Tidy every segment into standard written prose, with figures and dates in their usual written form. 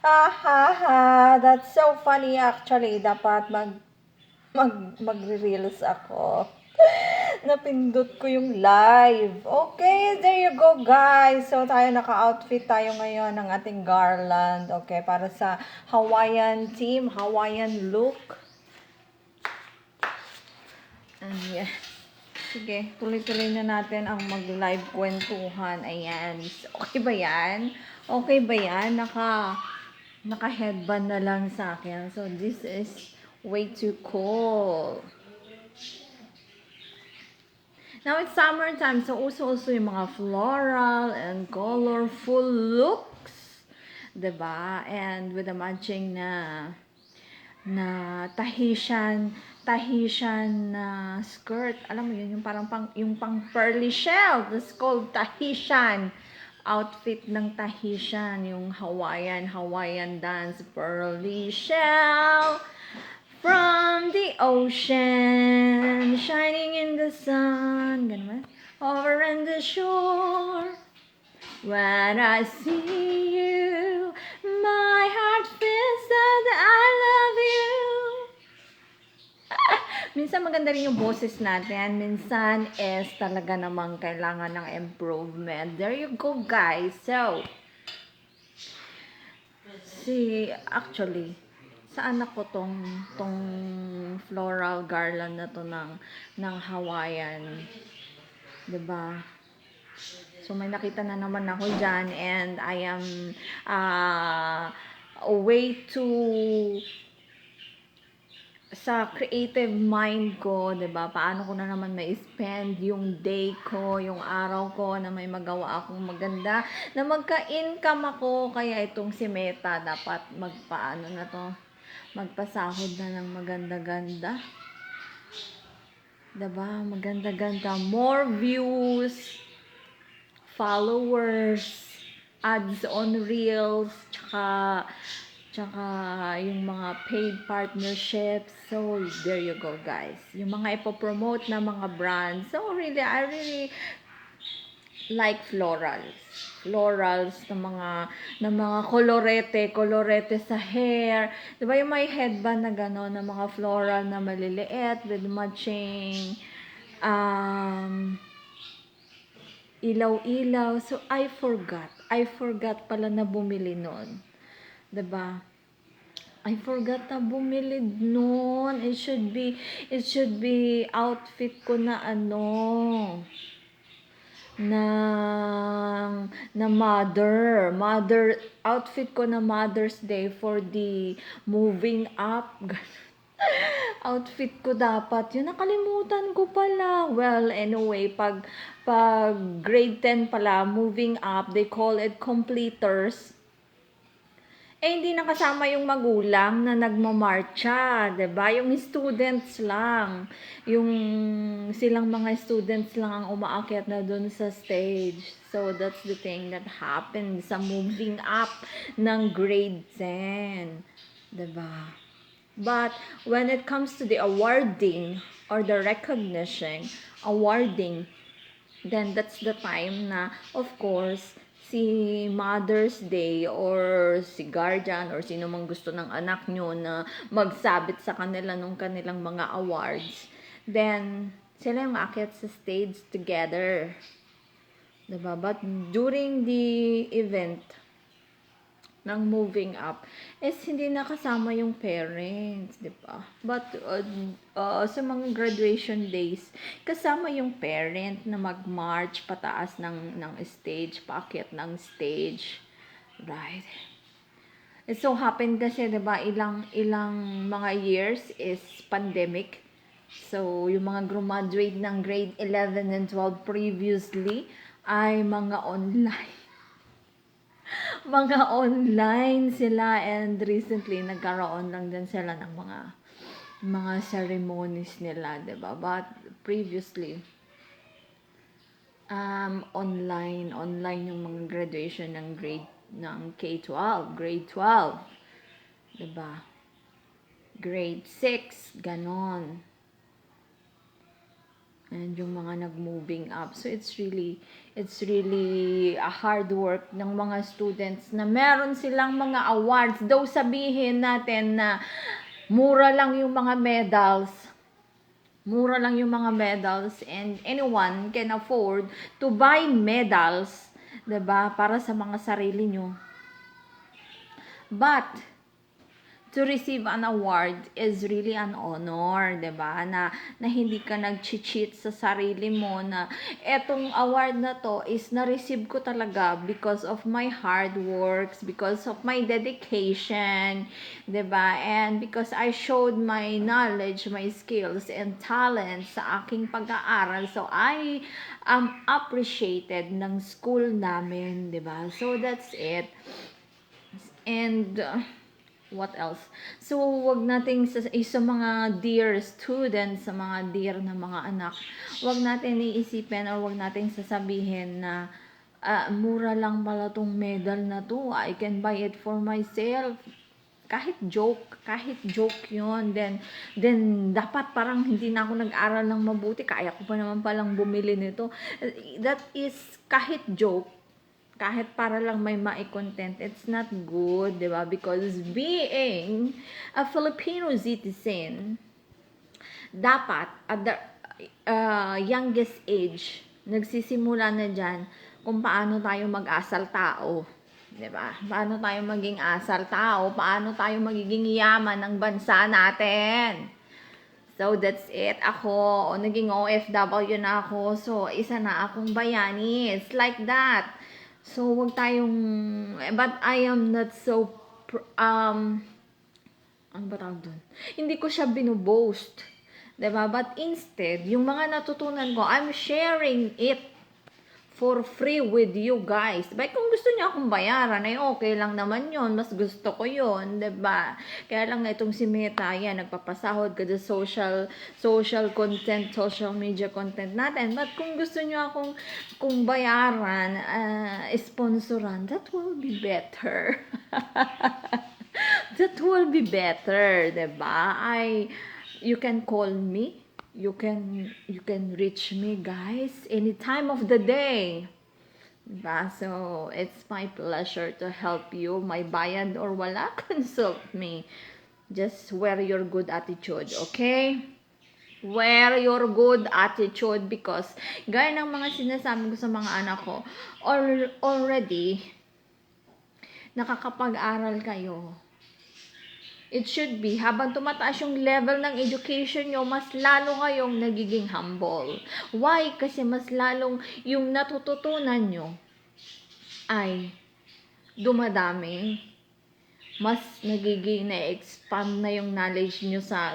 Ah, ha, ha. That's so funny actually. Dapat magre-reels ako. Napindot ko yung live. Okay, there you go guys. So tayo naka-outfit tayo ngayon ng ating garland. Okay, para sa Hawaiian team, Hawaiian look. Ayan. Sige, tuloy-tuloy na natin ang mag-live kwentuhan. Ayan. Okay ba yan? Okay ba yan? Naka-headband na lang sa akin. So, this is way too cool. Now, it's summertime. So, uso-uso yung mga floral and colorful looks. Diba? And with the matching na Tahitian na skirt. Alam mo yun, yung parang yung pang pearly shell. That's called Tahitian. Outfit ng Tahitian, yung Hawaiian dance. Pearly shell from the ocean, shining in the sun. Ganun ba? Over on the shore. When I see you, my heart feels that I love you. Minsan maganda rin yung boses natin. Minsan is talaga namang kailangan ng improvement. There you go, guys. So, actually, saan ako tong floral garland na to ng Hawaiian. 'Di ba? So, may nakita na naman ako dyan and I am a way to sa creative mind ko, 'di ba? Paano ko na naman ma-spend yung day ko, yung araw ko na may magawa akong maganda, na magka-income ako. Kaya itong si Meta dapat magpaano na to, magpasahod na ng maganda-ganda. 'Di ba? Maganda-ganda, more views, followers, ads on reels, tsaka yung mga paid partnerships. So, there you go, guys. Yung mga ipopromote na mga brands. So, really, I really like florals. Florals na mga kolorete sa hair. Diba yung may headband na gano'n, na mga floral na maliliit with matching ilaw-ilaw. So, I forgot pala na bumili nun. 'Di ba? I forgot na bumili noon. It should be outfit ko na na mother outfit ko na Mother's Day for the moving up. Outfit ko dapat yun, nakalimutan ko pala. Well, anyway, pag grade 10 pala, moving up, they call it completers. Hindi nakasama yung magulang na nagmamarcha, 'di ba? Yung students lang. Yung silang mga students lang ang umaakyat na dun sa stage. So, that's the thing that happened sa moving up ng grade 10. 'Di ba? But when it comes to the awarding or the recognition, then that's the time na, of course, si Mother's Day or si guardian or sino mang gusto ng anak nyo na magsabit sa kanila nung kanilang mga awards, then sila yung aakyat sa stage together. Diba? But during the event ng moving up is hindi nakasama yung parents, di ba? But sa mga graduation days, kasama yung parent na mag-march pataas ng stage, paakyat ng stage, right? It so happened kasi, di ba, ilang mga years is pandemic. So, yung mga graduate ng grade 11 and 12 previously ay mga online sila, and recently nagkaroon lang din sila ng mga ceremonies nila, 'di ba? But previously online yung mga graduation ng grade 12, 'di ba? Grade 6 ganon. and yung mga nag-moving up. So it's really a hard work ng mga students na meron silang mga awards. Though sabihin natin na mura lang yung mga medals, and anyone can afford to buy medals, 'di ba, para sa mga sarili nyo. But to receive an award is really an honor, 'di ba? Na hindi ka nag-cheat sa sarili mo na etong award na to is na-receive ko talaga because of my hard works, because of my dedication, 'di ba? And because I showed my knowledge, my skills and talents sa aking pag-aaral. So I am appreciated ng school namin, 'di ba? So that's it. And what else? So, wag nating sa mga dear students, sa mga dear na mga anak, wag natin iisipin or wag nating sasabihin na mura lang pala tong medal na to. I can buy it for myself. Kahit joke yun. Then dapat parang hindi na ako nag-aral ng mabuti. Kaya ko pa naman palang bumili nito. That is kahit joke, kahit para lang may mai-content, it's not good, di ba? Because being a Filipino citizen, dapat at the youngest age, nagsisimula na dyan kung paano tayo mag-asal tao. Di ba? Paano tayo maging asal tao? Paano tayo magiging yaman ng bansa natin? So, that's it. Ako, naging OFW na ako. So, isa na akong bayani. It's like that. So, wag tayong, but I am not so, ano ba tawag dun? Hindi ko siya binuboast. Diba? But instead, yung mga natutunan ko, I'm sharing it for free with you guys. Diba? Kung gusto niyo akong bayaran, ay okay lang naman yon. Mas gusto ko yon, diba? Kaya lang na itong si Meta, yan, nagpapasahod ka sa social content, social media content natin. But kung gusto niyo akong bayaran, sponsoran, that will be better. That will be better, diba? You can call me. You can reach me, guys, any time of the day. Diba? So, it's my pleasure to help you. May bayad or wala, consult me. Just wear your good attitude, okay? Wear your good attitude because gaya ng mga sinasabi ko sa mga anak ko, already nakakapag-aral kayo. It should be, habang tumataas yung level ng education nyo, mas lalo kayong nagiging humble. Why? Kasi mas lalong yung natututunan nyo ay dumadami. Mas nagiging na-expand na yung knowledge nyo sa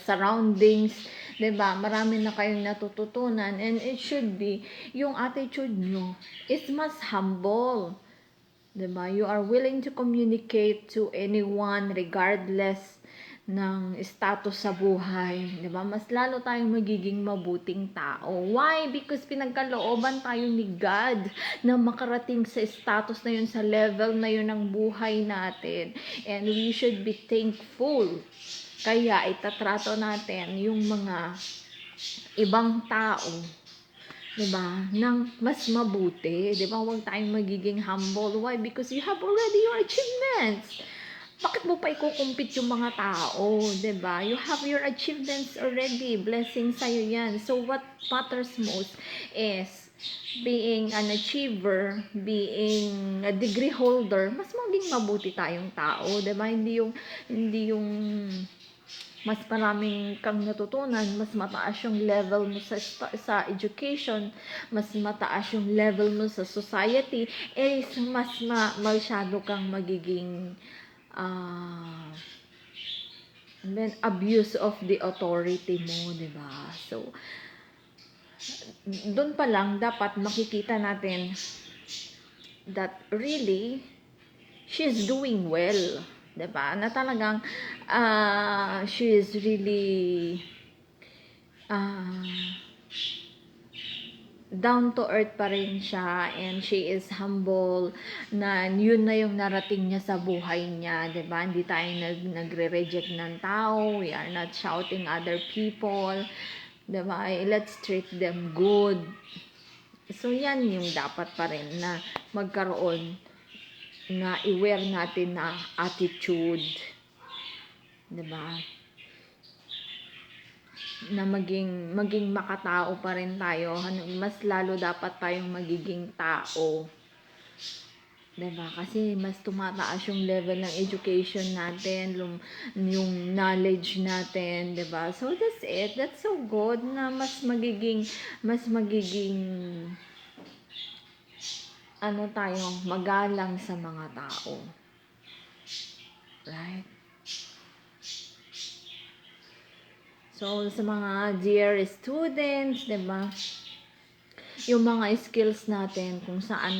surroundings. Diba? Marami na kayong natututunan. And it should be, yung attitude nyo is mas humble. Diba? You are willing to communicate to anyone regardless ng status sa buhay. Diba? Mas lalo tayong magiging mabuting tao. Why? Because pinagkalooban tayo ni God na makarating sa status na yun, sa level na yun ng buhay natin. And we should be thankful. Kaya itatrato natin yung mga ibang tao, diba, nang mas mabuti, diba, huwag tayong magiging humble. Why? Because you have already your achievements. Bakit mo pa ikukumpit yung mga tao, diba? You have your achievements already. Blessing sa'yo yan. So, what matters most is being an achiever, being a degree holder, mas maging mabuti tayong tao, diba? Hindi yung mas maraming kang natutunan, mas mataas yung level mo sa education, mas mataas yung level mo sa society, mas masyado kang magiging abuse of the authority mo, diba? So, doon pa lang dapat makikita natin that really she's doing well, diba? Na talagang she is really down to earth pa rin siya, and she is humble, na yun na yung narating niya sa buhay niya, diba? Hindi tayo nagre-reject ng tao, we are not shouting other people, Diba? Let's treat them good. So, yan yung dapat pa rin na magkaroon na i-wear natin na attitude. Diba? Na maging makatao pa rin tayo. Mas lalo dapat tayong magiging tao. Diba? Kasi mas tumataas yung level ng education natin, yung knowledge natin, diba? So, that's it. That's so good na mas magiging tayo, magalang sa mga tao. Right? So, sa mga dear students, diba? Yung mga skills natin, kung saan